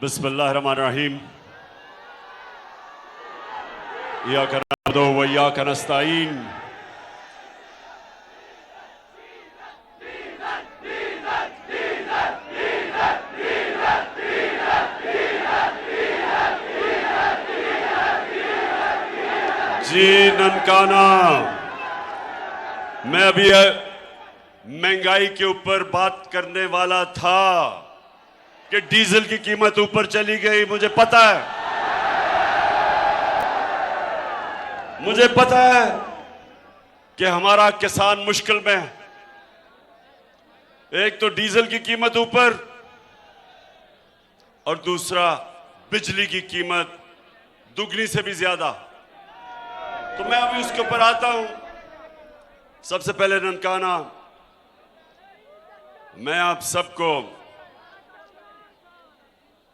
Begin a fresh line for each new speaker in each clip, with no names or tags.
बिस्मिल्लाहिर्रहमानिर्रहीम। इय्याका नअबुदु व इय्याका नस्तईन। जी ननकाना, मैं अभी महंगाई के ऊपर बात करने वाला था कि डीजल की कीमत ऊपर चली गई। मुझे पता है कि हमारा किसान मुश्किल में है। एक तो डीजल की कीमत ऊपर और दूसरा बिजली की कीमत दुगनी से भी ज्यादा। तो मैं अभी उसके ऊपर आता हूं। सबसे पहले ननकाना, मैं आप सबको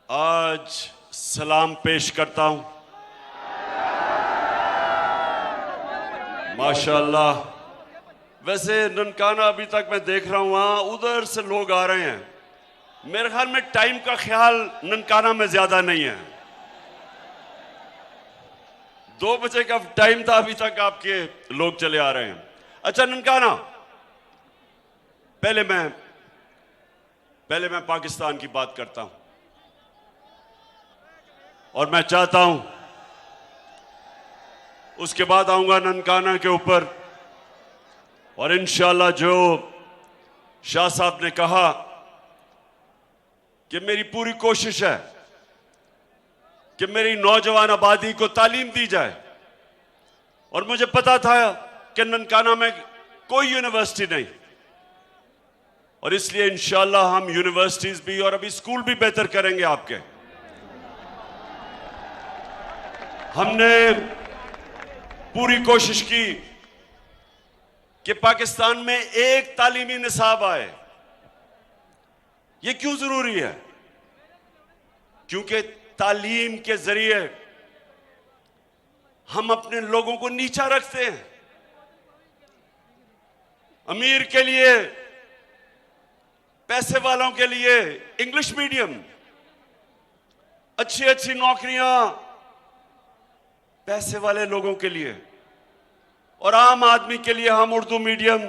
आज सलाम पेश करता हूं। माशाअल्लाह। वैसे ननकाना अभी तक मैं देख रहा हूं वहां उधर से लोग आ रहे हैं। मेरे ख्याल में टाइम का ख्याल ननकाना में ज्यादा नहीं है। 2 बजे का टाइम था, अभी तक आपके लोग चले आ रहे हैं। अच्छा ननकाना, पहले मैं पाकिस्तान की बात करता हूं और मैं चाहता हूं उसके बाद आऊंगा ननकाना के ऊपर। और इंशाअल्लाह जो शाह साहब ने कहा कि मेरी पूरी कोशिश है कि मेरी नौजवान आबादी को तालीम दी जाए। और मुझे पता था कि ननकाना में कोई यूनिवर्सिटी नहीं, और इसलिए इंशाअल्लाह हम यूनिवर्सिटीज भी और अभी स्कूल भी बेहतर करेंगे आपके। हमने पूरी कोशिश की कि पाकिस्तान में एक तालीमी निसाब आए। यह क्यों जरूरी है? क्योंकि तालीम के जरिए हम अपने लोगों को नीचा रखते हैं। अमीर के लिए, पैसे वालों के लिए इंग्लिश मीडियम, अच्छी अच्छी नौकरियां पैसे वाले लोगों के लिए, और आम आदमी के लिए हम उर्दू मीडियम,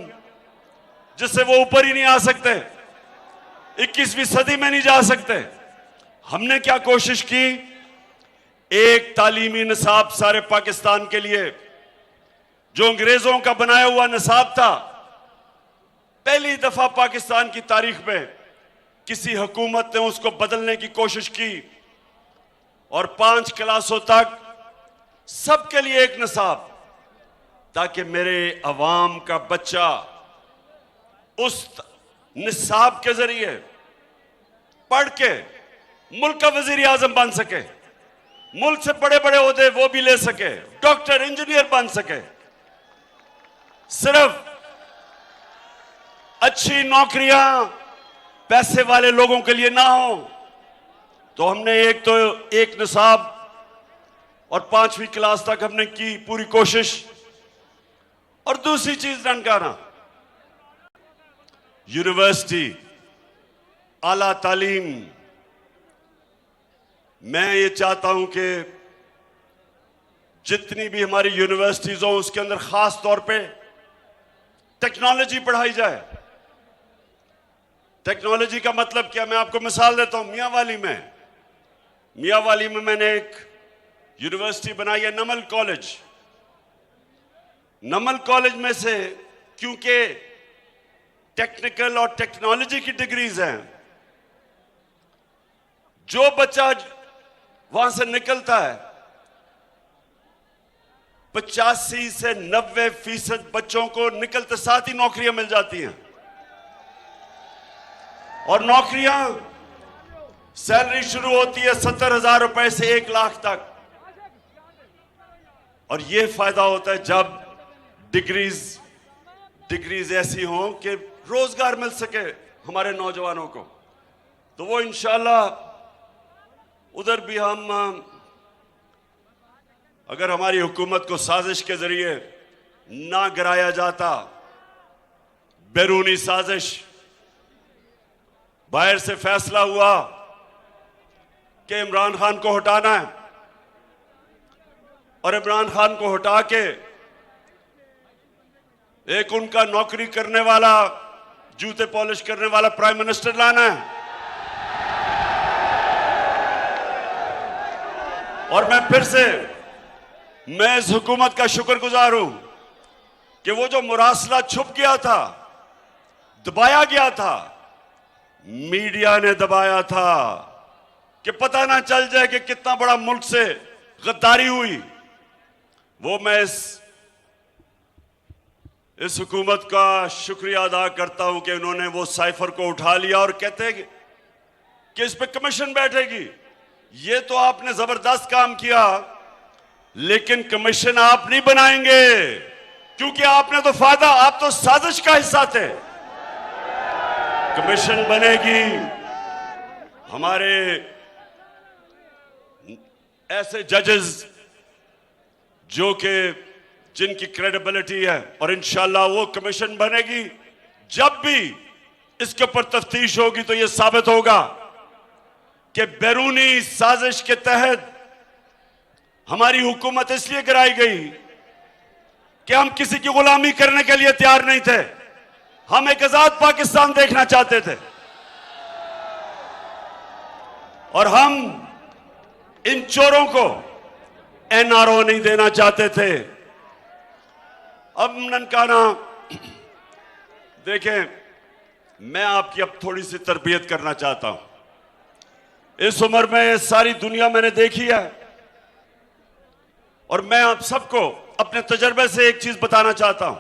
जिससे वो ऊपर ही नहीं आ सकते, 21वीं सदी में नहीं जा सकते। हमने क्या कोशिश की? एक तालीमी निसाब सारे पाकिस्तान के लिए, जो अंग्रेजों का बनाया हुआ निसाब था। पहली दफा पाकिस्तान की तारीख में किसी हुकूमत ने उसको बदलने की कोशिश की और 5 क्लासों तक सबके लिए एक निसाब, ताकि मेरे अवाम का बच्चा उस निसाब के जरिए पढ़ के मुल्क का वजीर आजम बन सके, मुल्क से बड़े बड़े ओहदे वो भी ले सके, डॉक्टर इंजीनियर बन सके। सिर्फ अच्छी नौकरियां पैसे वाले लोगों के लिए ना हो। तो हमने एक निसाब और 5वीं क्लास तक हमने की पूरी कोशिश। और दूसरी चीज ननकाना, यूनिवर्सिटी, आला तालीम। मैं ये चाहता हूं कि जितनी भी हमारी यूनिवर्सिटीज हो उसके अंदर खास तौर पे टेक्नोलॉजी पढ़ाई जाए। टेक्नोलॉजी का मतलब क्या? मैं आपको मिसाल देता हूं। मियांवाली में मैंने एक यूनिवर्सिटी बनाई है, नमल कॉलेज। नमल कॉलेज में से, क्योंकि टेक्निकल और टेक्नोलॉजी की डिग्रीज हैं, जो बच्चा वहां से निकलता है 85 से 90% बच्चों को निकलते साथ ही नौकरियां मिल जाती हैं। और नौकरियां, सैलरी शुरू होती है 70,000 रुपए से 1 लाख तक। और यह फायदा होता है जब डिग्रीज ऐसी हों कि रोजगार मिल सके हमारे नौजवानों को। तो वो इंशाल्लाह उधर भी हम, अगर हमारी हुकूमत को साजिश के जरिए ना गिराया जाता, बैरूनी साजिश, बाहर से फैसला हुआ कि इमरान खान को हटाना है और इमरान खान को हटा के एक उनका नौकरी करने वाला, जूते पॉलिश करने वाला प्राइम मिनिस्टर लाना है। और मैं फिर से इस हुकूमत का शुक्रगुजार हूं कि वो जो मुरासला छुप गया था, दबाया गया था, मीडिया ने दबाया था कि पता ना चल जाए कि कितना बड़ा मुल्क से गद्दारी हुई, वो मैं इस हुकूमत का शुक्रिया अदा करता हूं कि उन्होंने वो साइफर को उठा लिया और कहते हैं कि इस पे कमीशन बैठेगी। ये तो आपने जबरदस्त काम किया, लेकिन कमीशन आप नहीं बनाएंगे, क्योंकि आपने तो फायदा, आप तो साजिश का हिस्सा थे। कमीशन बनेगी हमारे ऐसे जजेस जो कि जिनकी क्रेडिबिलिटी है, और इंशाल्लाह वो कमीशन बनेगी। जब भी इसके ऊपर तफ्तीश होगी तो यह साबित होगा कि बैरूनी साजिश के तहत हमारी हुकूमत इसलिए गिराई गई कि हम किसी की गुलामी करने के लिए तैयार नहीं थे। हम एक आजाद पाकिस्तान देखना चाहते थे और हम इन चोरों को एनआरओ नहीं देना चाहते थे। अब ननकाना देखें, मैं आपकी अब थोड़ी सी तरबियत करना चाहता हूं। इस उम्र में सारी दुनिया मैंने देखी है और मैं आप सबको अपने तजर्बे से एक चीज बताना चाहता हूं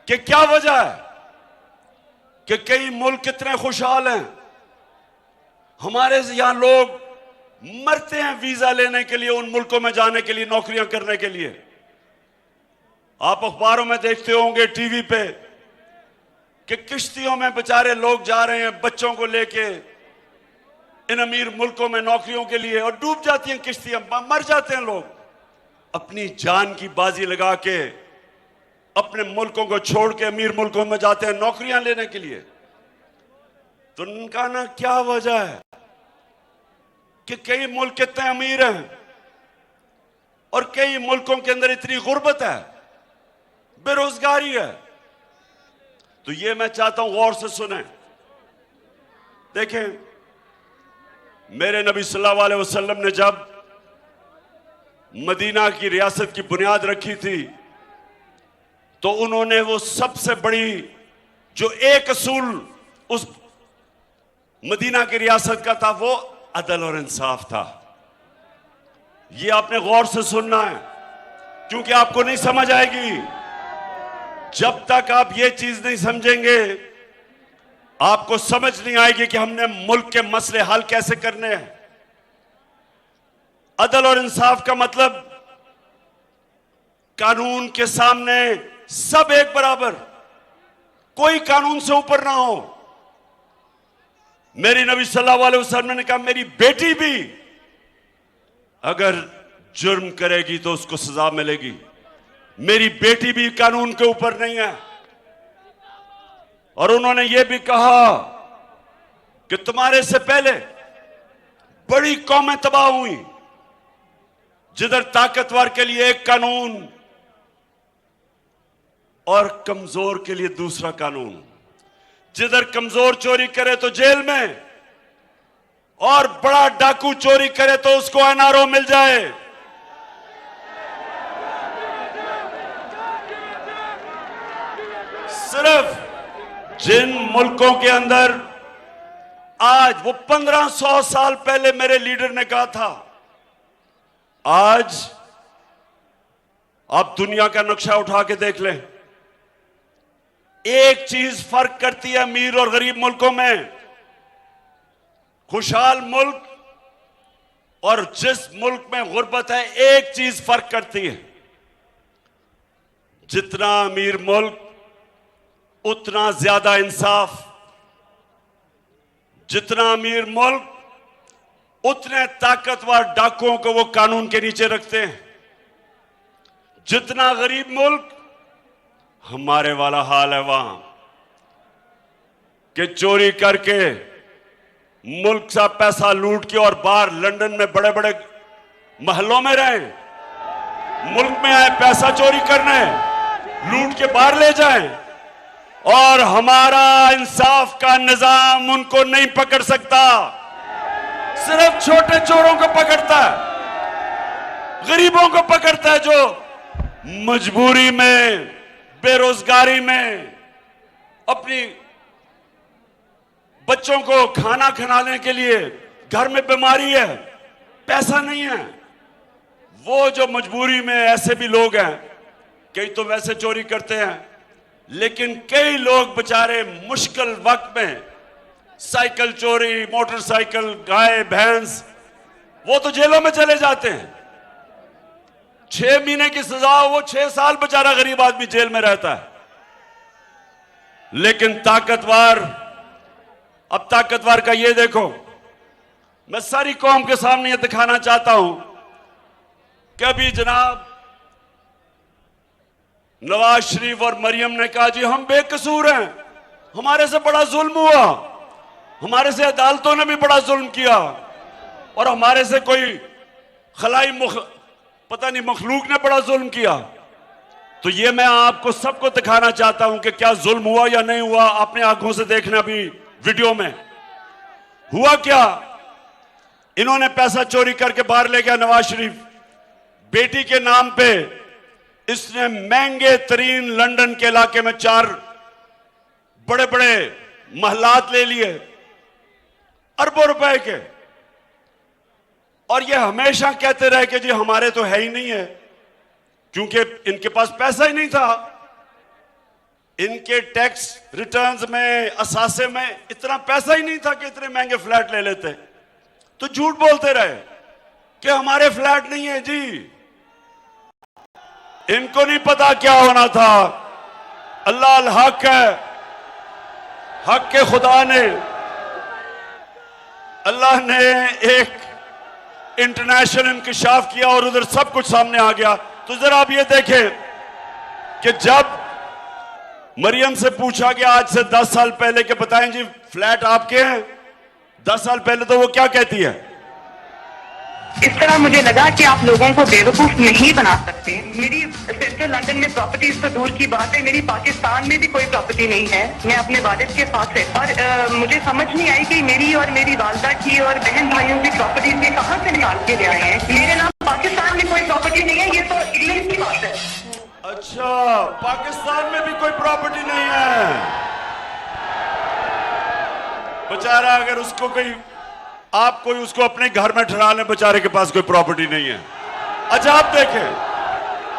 कि क्या वजह है कि कई मुल्क कितने खुशहाल हैं, हमारे यहां लोग मरते हैं वीजा लेने के लिए, उन मुल्कों में जाने के लिए, नौकरियां करने के लिए। आप अखबारों में देखते होंगे, टीवी पे, कि किश्तियों में बेचारे लोग जा रहे हैं बच्चों को लेके इन अमीर मुल्कों में नौकरियों के लिए, और डूब जाती हैं किश्तियां, मर जाते हैं लोग। अपनी जान की बाजी लगा के अपने मुल्कों को छोड़ के अमीर मुल्कों में जाते हैं नौकरियां लेने के लिए। तो उनका ना क्या वजह है कि कई मुल्क कितने अमीर हैं और कई मुल्कों के अंदर इतनी गुर्बत है, बेरोजगारी है। तो ये मैं चाहता हूं गौर से सुने। देखें, मेरे नबी सल्लल्लाहु अलैहि वसल्लम ने जब मदीना की रियासत की बुनियाद रखी थी तो उन्होंने वो सबसे बड़ी जो एक असूल उस मदीना की रियासत का था, वो अदल और इंसाफ था। ये आपने गौर से सुनना है, क्योंकि आपको नहीं समझ आएगी जब तक आप ये चीज नहीं समझेंगे। आपको समझ नहीं आएगी कि हमने मुल्क के मसले हल कैसे करने हैं। अदल और इंसाफ का मतलब कानून के सामने सब एक बराबर, कोई कानून से ऊपर ना हो। मेरी नबी सल्लल्लाहु अलैहि वसल्लम ने कहा, मेरी बेटी भी अगर जुर्म करेगी तो उसको सजा मिलेगी। मेरी बेटी भी कानून के ऊपर नहीं है। और उन्होंने यह भी कहा कि तुम्हारे से पहले बड़ी कौमें तबाह हुई, जिधर ताकतवर के लिए एक कानून और कमजोर के लिए दूसरा कानून। जिधर कमजोर चोरी करे तो जेल में, और बड़ा डाकू चोरी करे तो उसको एनआरओ मिल जाए। सिर्फ जिन मुल्कों के अंदर आज, वो 1500 साल पहले मेरे लीडर ने कहा था, आज आप दुनिया का नक्शा उठा के देख लें, एक चीज फर्क करती है अमीर और गरीब मुल्कों में। खुशहाल मुल्क और जिस मुल्क में गुर्बत है, एक चीज फर्क करती है, जितना अमीर मुल्क उतना ज्यादा इंसाफ, जितना अमीर मुल्क उतने ताकतवर डाकुओं को वो कानून के नीचे रखते हैं। जितना गरीब मुल्क, हमारे वाला हाल है वहां कि चोरी करके मुल्क का पैसा लूट के और बाहर लंदन में बड़े बड़े महलों में रहे, मुल्क में आए पैसा चोरी करने, लूट के बाहर ले जाएं, और हमारा इंसाफ का निजाम उनको नहीं पकड़ सकता, सिर्फ छोटे चोरों को पकड़ता है, गरीबों को पकड़ता है जो मजबूरी में, बेरोजगारी में अपनी बच्चों को खाना खिलाने के लिए, घर में बीमारी है, पैसा नहीं है, वो जो मजबूरी में, ऐसे भी लोग हैं, कई तो वैसे चोरी करते हैं, लेकिन कई लोग बेचारे मुश्किल वक्त में साइकिल चोरी, मोटरसाइकिल, गाय भैंस, वो तो जेलों में चले जाते हैं। 6 महीने की सजा, वो 6 साल बेचारा गरीब आदमी जेल में रहता है। लेकिन ताकतवर, अब ताकतवर का ये देखो, मैं सारी कौम के सामने ये दिखाना चाहता हूं कि अभी जनाब नवाज शरीफ और मरियम ने कहा जी हम बेकसूर हैं, हमारे से बड़ा जुल्म हुआ, हमारे से अदालतों ने भी बड़ा जुल्म किया, और हमारे से कोई खलाई पता नहीं मखलूक ने बड़ा जुल्म किया। तो ये मैं आपको सबको दिखाना चाहता हूं कि क्या जुल्म हुआ या नहीं हुआ, अपने आंखों से देखना। भी वीडियो में हुआ क्या, इन्होंने पैसा चोरी करके बाहर ले गया नवाज शरीफ, बेटी के नाम पे इसने महंगे तरीन लंदन के इलाके में 4 बड़े बड़े महलात ले लिए अरबों रुपए के, और ये हमेशा कहते रहे कि जी हमारे तो है ही नहीं है, क्योंकि इनके पास पैसा ही नहीं था, इनके टैक्स रिटर्न्स में, असासे में इतना पैसा ही नहीं था कि इतने महंगे फ्लैट ले लेते। तो झूठ बोलते रहे कि हमारे फ्लैट नहीं है जी, इनको नहीं पता क्या होना था। अल्लाह अल हक है, हक के खुदा ने, अल्लाह ने एक इंटरनेशनल इंकशाफ किया और उधर सब कुछ सामने आ गया। तो जरा आप ये देखें कि जब मरियम से पूछा गया आज से 10 साल पहले के बताएं जी फ्लैट आपके हैं, 10 साल पहले तो वो क्या कहती है,
इस तरह मुझे लगा कि आप लोगों को बेवकूफ नहीं बना सकते। मेरी सिस्टर लंदन में प्रॉपर्टीज तो दूर की बात है, मेरी पाकिस्तान में भी कोई प्रॉपर्टी नहीं है, मैं अपने वालिद के साथ है। और मुझे समझ नहीं आई कि मेरी और मेरी वालदा की और बहन भाइयों की प्रॉपर्टीज ये कहाँ से निकाल के ले आए हैं। मेरे नाम पाकिस्तान में कोई प्रॉपर्टी नहीं है, ये तो इंग्लैंड की बात है।
अच्छा, पाकिस्तान में भी कोई प्रॉपर्टी नहीं है। बेचारा अगर उसको कोई, आप कोई उसको अपने घर में ठहरा लें, बेचारे के पास कोई प्रॉपर्टी नहीं है। अच्छा आप देखें,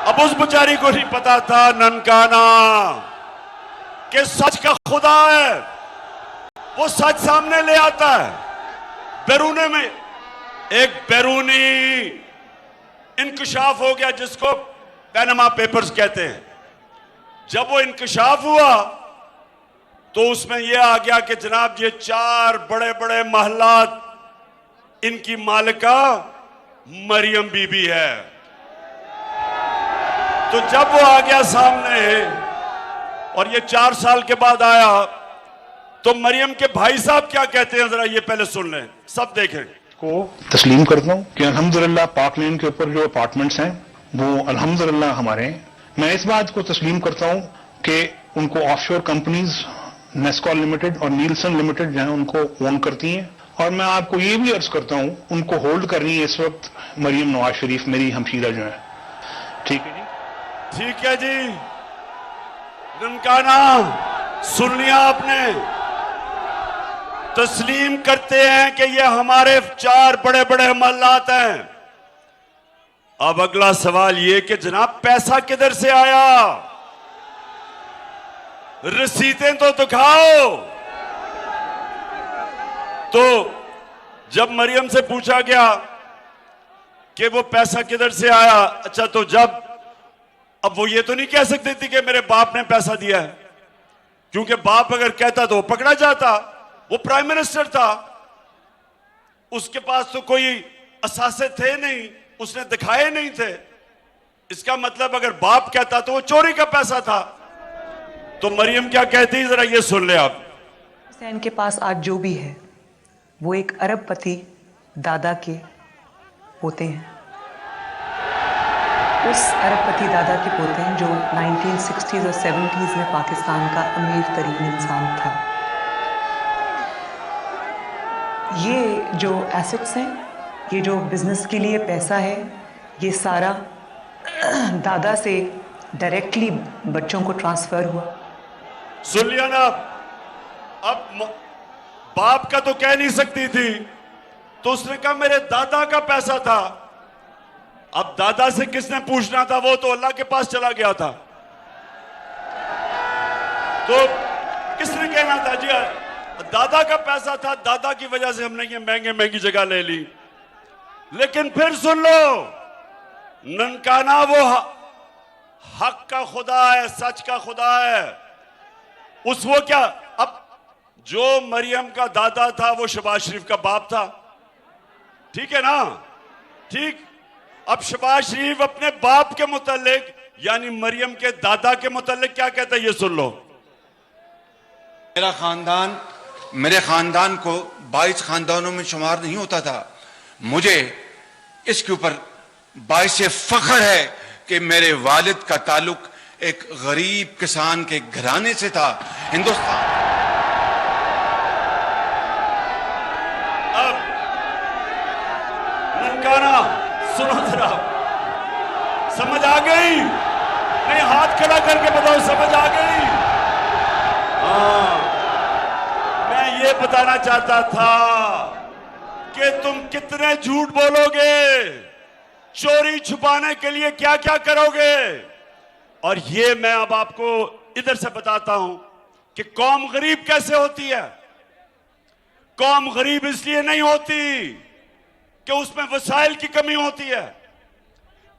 अब उस बेचारी को नहीं पता था ननकाना कि सच का खुदा है, वो सच सामने ले आता है। बैरूने में एक बैरूनी इंकशाफ हो गया जिसको पैनामा पेपर्स कहते हैं। जब वो इंकशाफ हुआ तो उसमें यह आ गया कि जनाब ये 4 बड़े बड़े महलात इनकी मालिका मरियम बीबी है। तो जब वो आ गया सामने और ये 4 साल के बाद आया तो मरियम के भाई साहब क्या कहते हैं, जरा ये पहले सुन लें, सब देखें।
को तस्लीम करता हूँ कि अल्हम्दुलिल्लाह पाक लेन के ऊपर जो अपार्टमेंट्स हैं वो अल्हम्दुलिल्लाह हमारे हैं। मैं इस बात को तस्लीम करता हूँ कि उनको ऑफशोर कंपनीज नेस्कॉल लिमिटेड और नीलसन लिमिटेड जो है उनको ओन करती हैं, और मैं आपको ये भी अर्ज करता हूँ उनको होल्ड कर रही है इस वक्त मरियम नवाज शरीफ, मेरी हमशीरा जो है। ठीक है जी,
ठीक है जी, ननकाना सुन लिया आपने, तस्लीम करते हैं कि ये हमारे 4 बड़े बड़े महलात हैं। अब अगला सवाल ये कि जनाब पैसा किधर से आया, रसीदें तो दिखाओ। तो जब मरियम से पूछा गया कि वो पैसा किधर से आया, अच्छा तो जब, अब वो ये तो नहीं कह सकती थी कि मेरे बाप ने पैसा दिया है, क्योंकि बाप अगर कहता तो वो पकड़ा जाता, वो प्राइम मिनिस्टर था, उसके पास तो कोई असासे थे नहीं, उसने दिखाए नहीं थे। इसका मतलब अगर बाप कहता तो वो चोरी का पैसा था। तो मरियम क्या कहती, जरा ये सुन ले आप।
हुसैन के पास आज जो भी है वो एक अरबपति दादा के पोते हैं। उस अरबपति दादा के पोते हैं जो 1960s और 70s में पाकिस्तान का अमीर तरीन इंसान था। ये जो एसेट्स हैं, ये जो बिजनेस के लिए पैसा है, ये सारा दादा से डायरेक्टली बच्चों को ट्रांसफर हुआ।
सुन लिया ना? अब बाप का तो कह नहीं सकती थी, तो उसने कहा मेरे दादा का पैसा था। अब दादा से किसने पूछना था? वो तो अल्लाह के पास चला गया था। तो किसने कहना था? जी दादा का पैसा था, दादा की वजह से हमने ये महंगे महंगी जगह ले ली। लेकिन फिर सुन लो, ननकाना वो हक का खुदा है, सच का खुदा है। वो क्या, अब जो मरियम का दादा था वो शहबाज शरीफ का बाप था, ठीक है ना? ठीक। अब शहबाज शरीफ अपने बाप के मुतालिक यानी मरियम के दादा के मुतालिक क्या कहता है, ये सुन लो।
मेरे खानदान को 22 खानदानों में शुमार नहीं होता था। मुझे इसके ऊपर बाइस फख्र है कि मेरे वालिद का ताल्लुक एक गरीब किसान के घराने से था। हिंदुस्तान
अब ननकाना सुनो जरा, समझ आ गई? नहीं, हाथ खड़ा करके बताओ, समझ आ गई? हाँ, मैं ये बताना चाहता था कि तुम कितने झूठ बोलोगे, चोरी छुपाने के लिए क्या क्या करोगे। और ये मैं अब आपको इधर से बताता हूं कि कौम गरीब कैसे होती है। कौम गरीब इसलिए नहीं होती कि उसमें वसाइल की कमी होती है।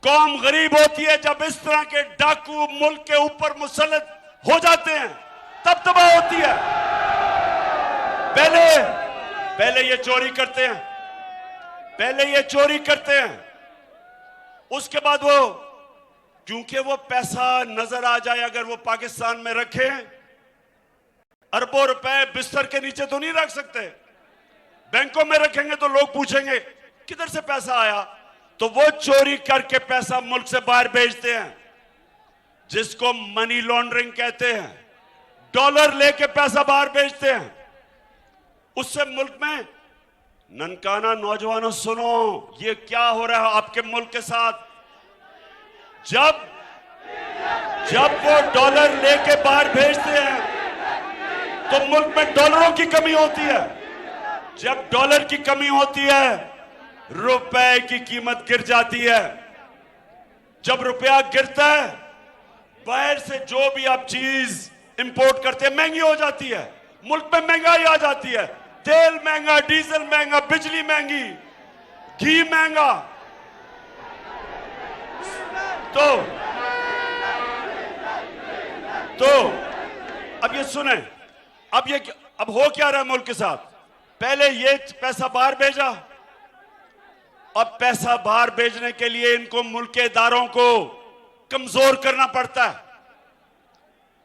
कौम गरीब होती है जब इस तरह के डाकू मुल्क के ऊपर मुसल्लत हो जाते हैं, तब तबाह होती है। पहले ये चोरी करते हैं, पहले ये चोरी करते हैं, उसके बाद वो, क्योंकि वो पैसा नजर आ जाए, अगर वो पाकिस्तान में रखे, अरबों रुपए बिस्तर के नीचे तो नहीं रख सकते, बैंकों में रखेंगे तो लोग पूछेंगे किधर से पैसा आया, तो वो चोरी करके पैसा मुल्क से बाहर भेजते हैं, जिसको मनी लॉन्ड्रिंग कहते हैं। डॉलर लेके पैसा बाहर भेजते हैं, उससे मुल्क में, ननकाना नौजवानों सुनो, ये क्या हो रहा है आपके मुल्क के साथ। जब वो डॉलर लेके बाहर भेजते हैं तो मुल्क में डॉलरों की कमी होती है। जब डॉलर की कमी होती है, रुपए की कीमत गिर जाती है। जब रुपया गिरता है, बाहर से जो भी आप चीज इंपोर्ट करते हैं महंगी हो जाती है, मुल्क में महंगाई आ जाती है। तेल महंगा, डीजल महंगा, बिजली महंगी, घी महंगा। तो अब ये सुने, अब हो क्या रहा है मुल्क के साथ। पहले ये पैसा बाहर भेजा, अब पैसा बाहर भेजने के लिए इनको मुल्क के इदारों को कमजोर करना पड़ता है।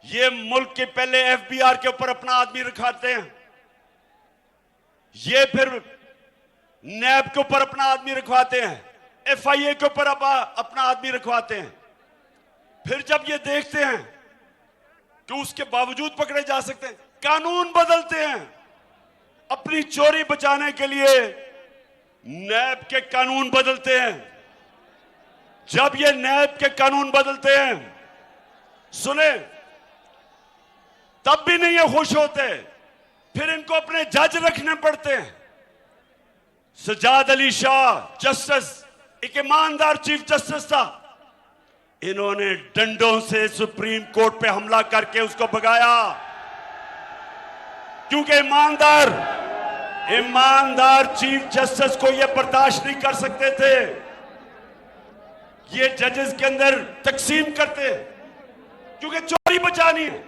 ये मुल्क के पहले एफबीआर के ऊपर अपना आदमी रखाते हैं, ये फिर नैब के ऊपर अपना आदमी रखवाते हैं, एफआईए के ऊपर अपना आदमी रखवाते हैं। फिर जब ये देखते हैं कि उसके बावजूद पकड़े जा सकते हैं, कानून बदलते हैं। अपनी चोरी बचाने के लिए नैब के कानून बदलते हैं। जब ये नैब के कानून बदलते हैं, सुने, तब भी नहीं ये खुश होते, फिर इनको अपने जज रखने पड़ते हैं। सजाद अली शाह जस्टिस, एक ईमानदार चीफ जस्टिस था, इन्होंने डंडों से सुप्रीम कोर्ट पे हमला करके उसको भगाया, क्योंकि ईमानदार चीफ जस्टिस को यह बर्दाश्त नहीं कर सकते थे ये जजेस के अंदर तकसीम करते, क्योंकि चोरी बचानी है।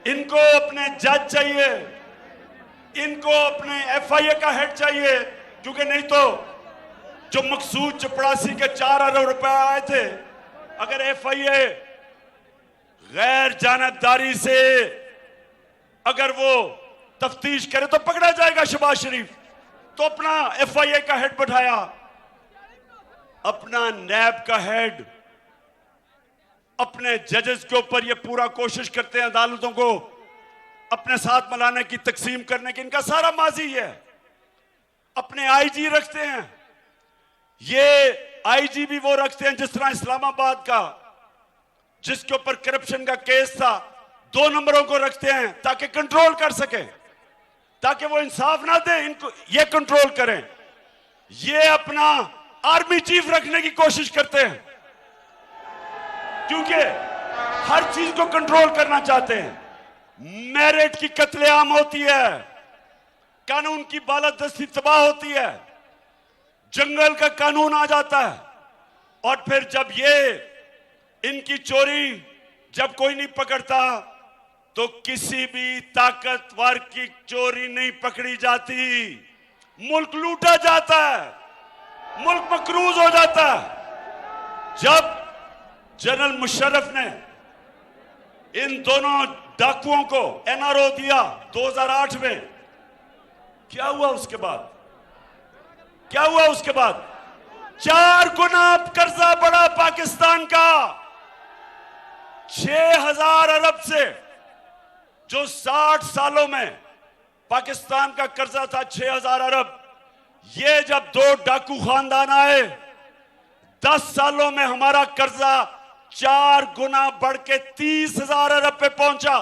इनको अपने जज चाहिए, इनको अपने एफआईए का हेड चाहिए, क्योंकि नहीं तो जो मकसूद चपड़ासी के 4 अरब रुपए आए थे, अगर एफआईए गैर जानबदारी से अगर वो तफ्तीश करे तो पकड़ा जाएगा शहबाज शरीफ। तो अपना FIA का हेड बैठाया, अपना नैब का हेड, अपने जजेस के ऊपर ये पूरा कोशिश करते हैं अदालतों को अपने साथ मिलाने की, तकसीम करने की। इनका सारा माजी है। अपने IG रखते हैं, ये IG भी वो रखते हैं जिस तरह इस्लामाबाद का, जिसके ऊपर करप्शन का केस था, 2 नंबरों को रखते हैं ताकि कंट्रोल कर सके, ताकि वो इंसाफ ना दे, इनको ये कंट्रोल करें। ये अपना आर्मी चीफ रखने की कोशिश करते हैं क्योंकि हर चीज को कंट्रोल करना चाहते हैं। मेरिट की कत्लेआम होती है, कानून की बालादस्ती तबाह होती है, जंगल का कानून आ जाता है, और फिर जब ये इनकी चोरी जब कोई नहीं पकड़ता तो किसी भी ताकतवर की चोरी नहीं पकड़ी जाती, मुल्क लूटा जाता है, मुल्क मकरूज हो जाता है। जब जनरल मुशर्रफ ने इन दोनों डाकुओं को NRO दिया 2008 में, क्या हुआ उसके बाद? क्या हुआ उसके बाद? 4 गुना कर्जा बढ़ा पाकिस्तान का, 6,000 अरब से, जो 60 सालों में पाकिस्तान का कर्जा था 6,000 अरब, ये जब 2 डाकू खानदान आए, 10 सालों में हमारा कर्जा 4 गुना बढ़ के 30,000 अरब पे पहुंचा।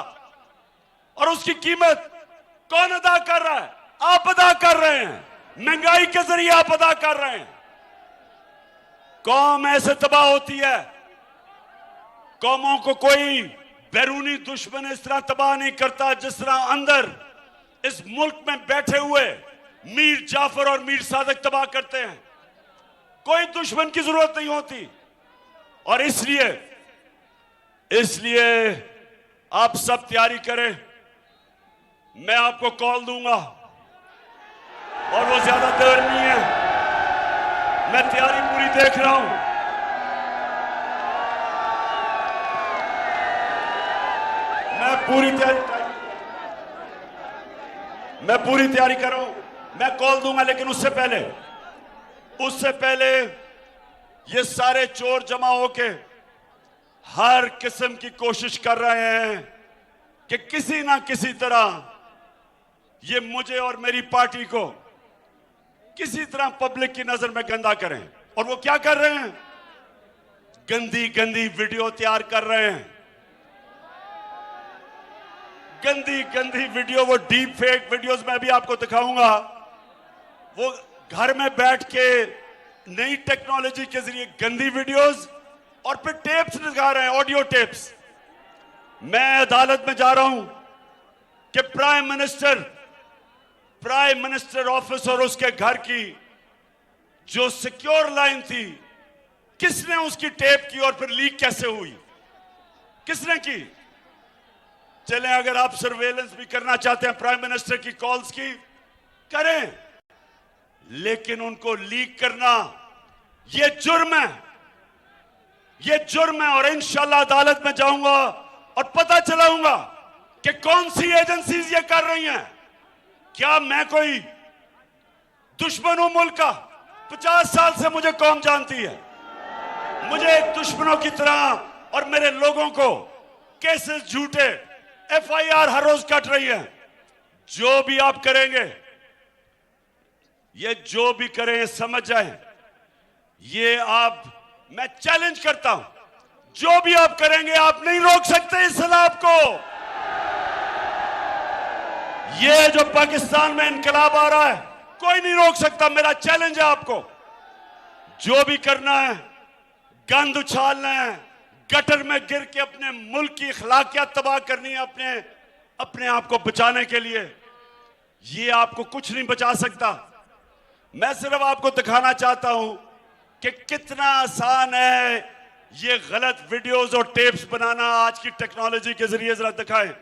और उसकी कीमत कौन अदा कर रहा है? आप अदा कर रहे हैं, महंगाई के जरिए आप अदा कर रहे हैं। कौम ऐसे तबाह होती है, कौमों को कोई बैरूनी दुश्मन इस तरह तबाह नहीं करता जिस तरह अंदर इस मुल्क में बैठे हुए मीर जाफर और मीर सादक तबाह करते हैं। कोई दुश्मन की जरूरत नहीं होती। और इसलिए आप सब तैयारी करें, मैं आपको कॉल दूंगा और वो ज्यादा देर नहीं है, मैं तैयारी पूरी देख रहा हूं। मैं पूरी तैयारी कर रहा हूं, मैं कॉल दूंगा, लेकिन उससे पहले ये सारे चोर जमा होके हर किस्म की कोशिश कर रहे हैं कि किसी ना किसी तरह ये मुझे और मेरी पार्टी को किसी तरह पब्लिक की नजर में गंदा करें। और वो क्या कर रहे हैं? गंदी गंदी वीडियो तैयार कर रहे हैं, गंदी गंदी वीडियो, वो डीप फेक वीडियोस मैं भी आपको दिखाऊंगा। वो घर में बैठ के नई टेक्नोलॉजी के जरिए गंदी वीडियोस और फिर टेप्स दिखा रहे हैं, ऑडियो टेप्स। मैं अदालत में जा रहा हूं कि प्राइम मिनिस्टर ऑफिस और उसके घर की जो सिक्योर लाइन थी, किसने उसकी टेप की और फिर लीक कैसे हुई? किसने की? चलें, अगर आप सर्वेलेंस भी करना चाहते हैं प्राइम मिनिस्टर की कॉल्स की, करें, लेकिन उनको लीक करना ये जुर्म है, ये जुर्म है। और इंशाल्लाह अदालत में जाऊंगा और पता चलाऊंगा कि कौन सी एजेंसीज ये कर रही हैं। क्या मैं कोई दुश्मन हूं मुल्क का? 50 साल से मुझे कौम जानती है, मुझे दुश्मनों की तरह और मेरे लोगों को केसेस झूठे FIR हर रोज कट रही है। जो भी आप करेंगे, ये जो भी करें समझ जाएं, ये मैं चैलेंज करता हूं, जो भी आप करेंगे आप नहीं रोक सकते इस सलाब को। ये जो पाकिस्तान में इनकलाब आ रहा है, कोई नहीं रोक सकता। मेरा चैलेंज है आपको, जो भी करना है, गंद उछालना है, गटर में गिर के अपने मुल्क की अखलाकियात तबाह करनी है, अपने आप को बचाने के लिए, ये आपको कुछ नहीं बचा सकता। मैं सिर्फ आपको दिखाना चाहता हूं कि कितना आसान है ये गलत वीडियोस और टेप्स बनाना आज की टेक्नोलॉजी के जरिए। जरा दिखाएं।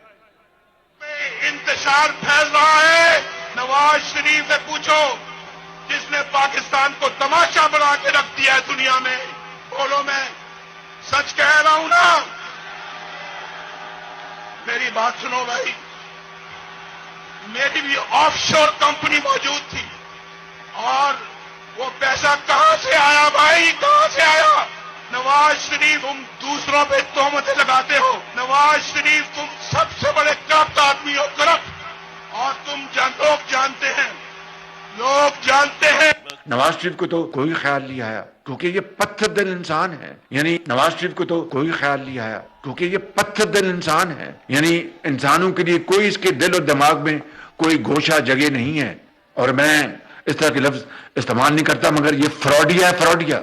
इंतशार फैल रहा है। नवाज शरीफ से पूछो, जिसने पाकिस्तान को तमाशा बना के रख दिया है दुनिया में। बोलो, मैं सच कह रहा हूं ना? मेरी बात सुनो भाई, मेरी भी ऑफशोर कंपनी मौजूद थी। और वो पैसा कहां से आया भाई, कहां से आया? नवाज शरीफ, तुम दूसरों पे तोहमतें लगाते हो। नवाज शरीफ, तुम सबसे बड़े करप्ट आदमी हो, करप्ट। और लोग जानते हैं, लोग जानते हैं।
नवाज शरीफ को तो कोई ख्याल नहीं आया क्योंकि ये पत्थर दिल इंसान है। यानी नवाज शरीफ को तो कोई ख्याल नहीं आया क्योंकि ये पत्थर दिल इंसान है। यानी इंसानों के लिए कोई इसके दिल और दिमाग में कोई गोशा जगह नहीं है। और मैं इस तरह के लफ्ज इस्तेमाल नहीं करता, मगर ये फ्रॉडिया है, फ्रॉडिया।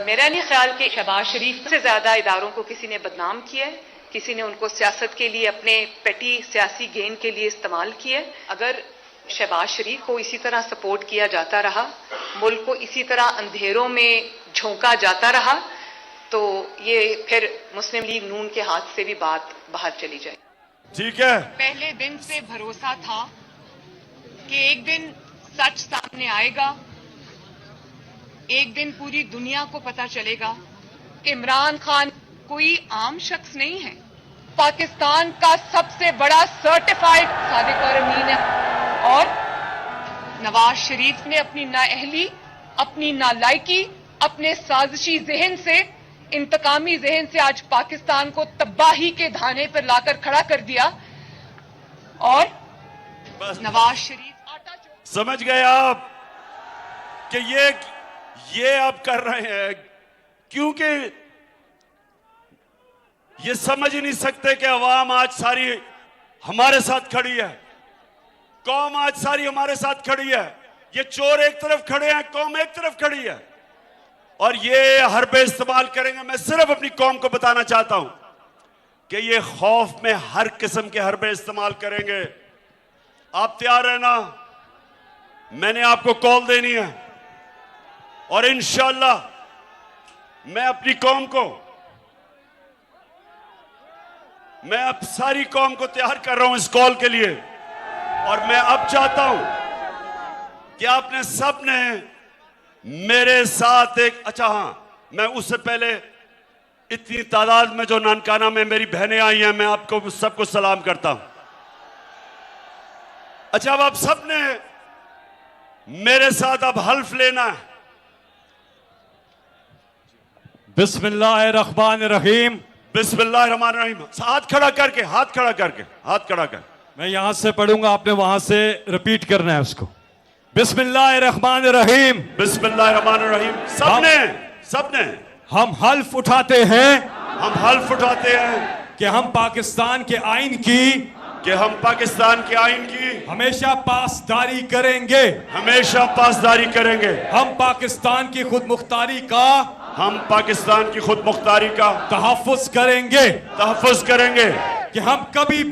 मेरा नहीं ख्याल कि शहबाज शरीफ से ज्यादा इदारों को किसी ने बदनाम किया है, किसी ने उनको सियासत के लिए अपने पेटी सियासी गेन के लिए इस्तेमाल किया है। अगर शहबाज शरीफ को इसी तरह सपोर्ट किया जाता रहा, मुल्क को इसी तरह अंधेरों में झोंका जाता रहा, तो ये फिर मुस्लिम लीग नून के हाथ से भी बात बाहर चली जाए।
ठीक है,
पहले दिन से भरोसा था कि एक दिन सच सामने आएगा, एक दिन पूरी दुनिया को पता चलेगा कि इमरान खान कोई आम शख्स नहीं है, पाकिस्तान का सबसे बड़ा सर्टिफाइड सादिक और अमीन है। और नवाज शरीफ ने अपनी नाअहली, अपनी नालायकी, अपने साजिशी जहन से, इंतकामी जहन से आज पाकिस्तान को तबाही के धाने पर लाकर खड़ा कर दिया। और नवाज शरीफ आटा
समझ गए आप कि ये आप कर रहे हैं क्योंकि ये समझ ही नहीं सकते कि अवाम आज सारी हमारे साथ खड़ी है, कौम आज सारी हमारे साथ खड़ी है। ये चोर एक तरफ खड़े हैं, कौम एक तरफ खड़ी है, और ये हरबे इस्तेमाल करेंगे। मैं सिर्फ अपनी कौम को बताना चाहता हूं कि ये खौफ में हर किस्म के हरबे इस्तेमाल करेंगे। आप तैयार रहना, मैंने आपको कॉल देनी है और इंशाअल्लाह मैं अपनी कौम को, मैं अब सारी कौम को तैयार कर रहा हूं इस कॉल के लिए। और मैं अब चाहता हूं कि आपने सब ने मेरे साथ एक, अच्छा हाँ, मैं उससे पहले इतनी तादाद में जो नानकाना में मेरी बहनें आई हैं, मैं आपको सबको सलाम करता हूं। अच्छा, अब आप सब ने मेरे साथ अब हल्फ लेना है।
बिस्मिल्लाहिर्रहमानिर्रहीम।
बिस्मिल्लाहिर्रहमानिर्रहीम। हाथ खड़ा करके, हाथ खड़ा करके, हाथ खड़ा कर।
मैं यहां से पढ़ूंगा, आपने वहां से रिपीट करना है उसको। बिस्मिल्लाहिर्रहमानिर्रहीम।
बिस्मिल्लाहिर्रहमानिर्रहीम। सबने
हम हल्फ उठाते हैं,
हम हल्फ उठाते हैं
कि हम पाकिस्तान के आइन की,
कि हम पाकिस्तान के आइन की
हमेशा पासदारी करेंगे,
हमेशा पासदारी करेंगे।
हम पाकिस्तान की खुद मुख्तारी का,
हम पाकिस्तान की खुद मुख्तारी का
तहफ़्फ़ुज़ करेंगे,
तहफ़्फ़ुज़ करेंगे।
कि हम कभी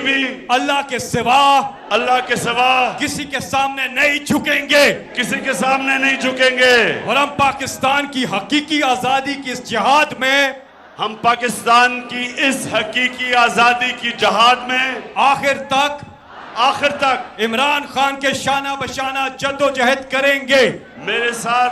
भी अल्लाह के सिवा किसी के सामने नहीं झुकेंगे,
किसी के सामने नहीं झुकेंगे।
और हम पाकिस्तान की हकीकी आजादी की इस जिहाद में,
हम पाकिस्तान की इस हकीकी आजादी की जहाद में
आखिर तक इमरान खान के शाना बशाना जद्दोजहद करेंगे।
मेरे साथ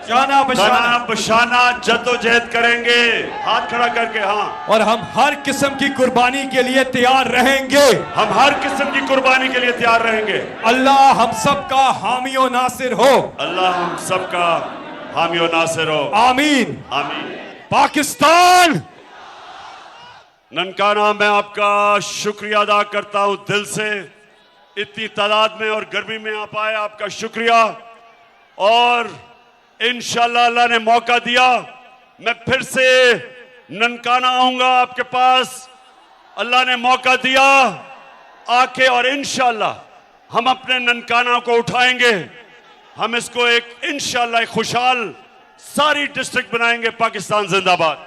शाना
बशाना जद्दोजहद करेंगे, हाथ खड़ा करके। हाँ,
और हम हर किस्म की कुर्बानी के लिए तैयार रहेंगे,
हम हर किस्म की कुर्बानी के लिए तैयार रहेंगे।
अल्लाह हम सबका हामी और नासिर हो,
अल्लाह हम सबका हामी और नासिर हो।
आमीन
आमीन।
पाकिस्तान।
ननकाना, मैं आपका शुक्रिया अदा करता हूं दिल से, इतनी तादाद में और गर्मी में आप आए, आपका शुक्रिया। और इंशाअल्लाह अल्लाह ने मौका दिया, मैं फिर से ननकाना आऊंगा आपके पास। अल्लाह ने मौका दिया आके, और इंशाअल्लाह हम अपने ननकाना को उठाएंगे, हम इसको एक इंशाअल्लाह खुशहाल सारी डिस्ट्रिक्ट बनाएंगे। पाकिस्तान जिंदाबाद।